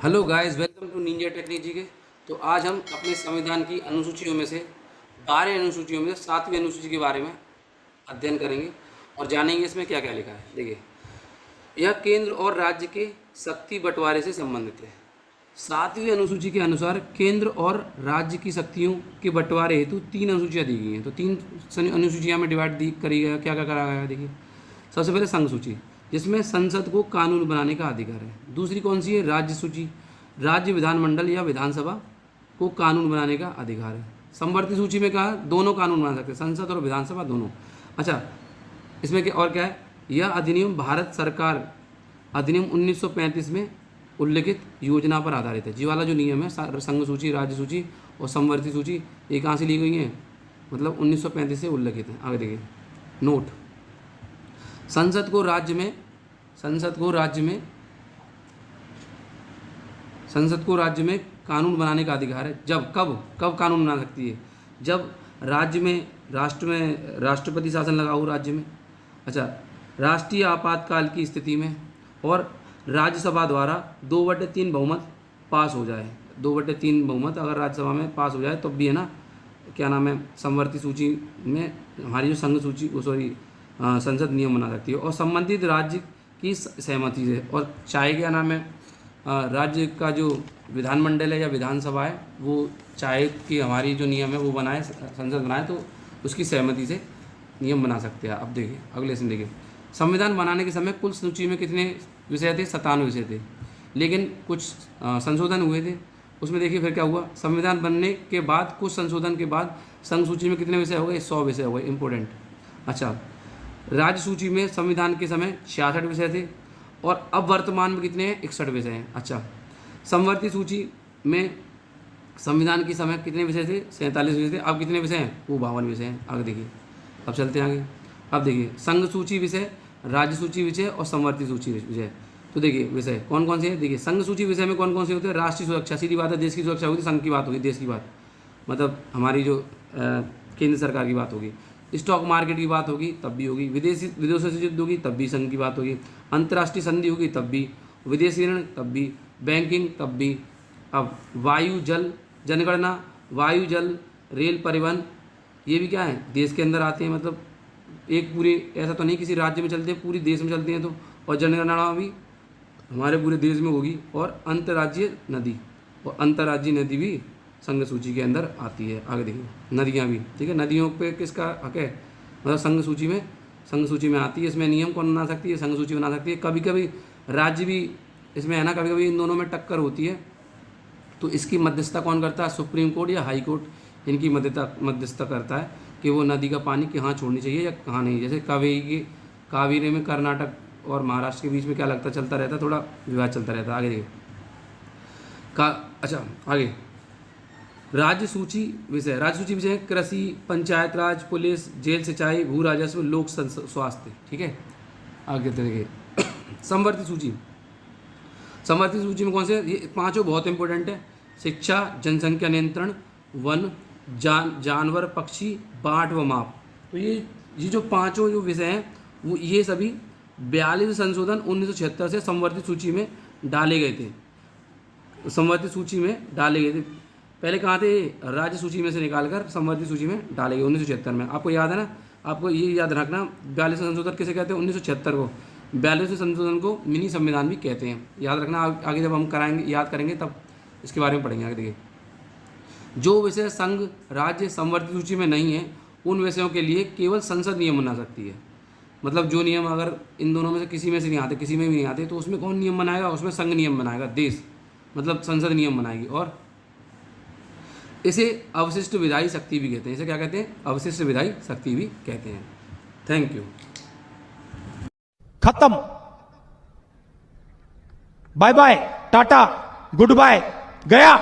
Hello guys, welcome to ninja technique G K. तो आज हम अपने संविधान की अनुसूचियों में से 12 अनुसूचियों में से 7वीं अनुसूची के बारे में अध्ययन करेंगे और जानेंगे इसमें क्या क्या लिखा है। देखिए, यह केंद्र और राज्य के शक्ति बंटवारे से संबंधित है। 7वीं अनुसूची के अनुसार केंद्र और राज्य की शक्तियों के बंटवारे हेतु 3 अनुसूचियाँ दी गई हैं। तो 3 अनुसूचियाँ में डिवाइड करी गया, क्या क्या करा गया है। देखिए, सबसे पहले संघ सूची, जिसमें संसद को कानून बनाने का अधिकार है। दूसरी कौन सी है? राज्य सूची, राज्य विधानमंडल या विधानसभा को कानून बनाने का अधिकार है। समवर्ती सूची में कहा दोनों कानून बना सकते हैं, संसद और विधानसभा दोनों। अच्छा, इसमें क्या और क्या है? यह अधिनियम भारत सरकार अधिनियम 1935 में उल्लिखित योजना पर आधारित है। जी वाला जो नियम है, संघ सूची, राज्य सूची और समवर्ती सूची, ये कहाँ से ली गई है? मतलब 1935 से उल्लिखित है। आगे देखिए, नोट, संसद को राज्य में कानून बनाने का अधिकार है। जब कब कानून बना सकती है? जब राष्ट्र में राष्ट्रपति शासन लगा हो राज्य में। अच्छा, राष्ट्रीय आपातकाल की स्थिति में और राज्यसभा द्वारा 2/3 बहुमत पास हो जाए। 2/3 बहुमत अगर राज्यसभा में पास हो जाए तब भी है ना, क्या नाम है, समवर्ती सूची में हमारी जो संसद नियम बना सकती है और संबंधित राज्य की सहमति से। और चाहे क्या नाम है, राज्य का जो विधानमंडल है या विधानसभा है, वो चाहे कि हमारी जो नियम है वो बनाए, संसद बनाए, तो उसकी सहमति से नियम बना सकते हैं। अब देखिए अगले से देखिए, संविधान बनाने के समय कुल सूची में कितने विषय थे? 57 विषय थे, लेकिन कुछ संशोधन हुए थे। उसमें देखिए फिर क्या हुआ, संविधान बनने के बाद कुछ संशोधन के बाद संघ सूची में कितने विषय हो गए? 100 विषय हो गए, इंपॉर्टेंट। अच्छा, राज्य सूची में संविधान के समय 66 विषय थे और अब वर्तमान में कितने हैं? 61 विषय हैं। अच्छा, समवर्ती सूची में संविधान के समय कितने विषय थे? 47 विषय थे। अब कितने विषय हैं? वो 52 विषय हैं। आगे देखिए, अब चलते हैं आगे। अब देखिए, संघ सूची विषय, राज्य सूची विषय और समवर्ती सूची विषय। तो देखिए विषय कौन कौन से हैं। देखिए, संघ सूची विषय में कौन कौन से होते हैं? राष्ट्रीय सुरक्षा, सीधी बात है, देश की सुरक्षा होगी। संघ की बात होगी, देश की बात, मतलब हमारी जो केंद्र सरकार की बात होगी। स्टॉक मार्केट की बात होगी तब भी होगी। विदेशों से युद्ध होगी तब भी संघ की बात होगी। अंतर्राष्ट्रीय संधि होगी तब भी। विदेशी ऋण तब भी। बैंकिंग तब भी। अब वायु जल जनगणना, वायु जल रेल परिवहन, ये भी क्या है? देश के अंदर आते हैं। मतलब एक पूरे, ऐसा तो नहीं किसी राज्य में चलते हैं, पूरी देश में चलते हैं। तो और जनगणना भी हमारे पूरे देश में होगी। और अंतर्राज्यीय नदी भी संघ सूची के अंदर आती है। आगे देखिए, नदियाँ भी, ठीक है। नदियों पे किसका हक है? मतलब संघ सूची में आती है। इसमें नियम कौन बना सकती है? संघ सूची बना सकती है। कभी कभी राज्य भी इसमें है ना, कभी कभी इन दोनों में टक्कर होती है, तो इसकी मध्यस्थता कौन करता है? सुप्रीम कोर्ट या हाई कोर्ट इनकी मध्यस्थता करता है कि वो नदी का पानी कहाँ छोड़नी चाहिए या कहाँ नहीं। जैसे कावेरी में कर्नाटक और महाराष्ट्र के बीच में क्या चलता रहता है, थोड़ा विवाद चलता रहता है। आगे देखिए अच्छा, आगे राज्य सूची विषय कृषि, पंचायत राज, पुलिस, जेल, सिंचाई, भू राजस्व, लोक स्वास्थ्य, ठीक है। आगे देखिए, समवर्ती सूची में कौन से? ये 5 बहुत इंपॉर्टेंट है। शिक्षा, जनसंख्या नियंत्रण, वन, जानवर, पक्षी, बांट व माप। तो ये जो 5 जो विषय हैं, वो ये सभी 42 संशोधन 1976 से समवर्ती सूची में डाले गए थे। पहले कहाँ थे? राज्य सूची में से निकालकर समवर्ती सूची में डाले गए 1976 में। आपको याद है ना, आपको ये याद रखना, 42 संशोधन किसे कहते हैं? 1976 को। 42 संशोधन को मिनी संविधान भी कहते हैं, याद रखना। आगे जब हम याद करेंगे तब इसके बारे में पढ़ेंगे। आगे देखिए, जो विषय संघ राज्य समवर्ती सूची में नहीं है, उन विषयों के लिए केवल संसद नियम बना सकती है। मतलब जो नियम अगर इन दोनों में से किसी में भी नहीं आते, तो उसमें कौन नियम बनाएगा? उसमें संघ नियम बनाएगा, देश, मतलब संसद नियम बनाएगी। और इसे अवशिष्ट विधायी शक्ति भी कहते हैं। इसे क्या कहते हैं? अवशिष्ट विधायी शक्ति भी कहते हैं। Thank you. खत्म। Bye bye, tata, goodbye, गया।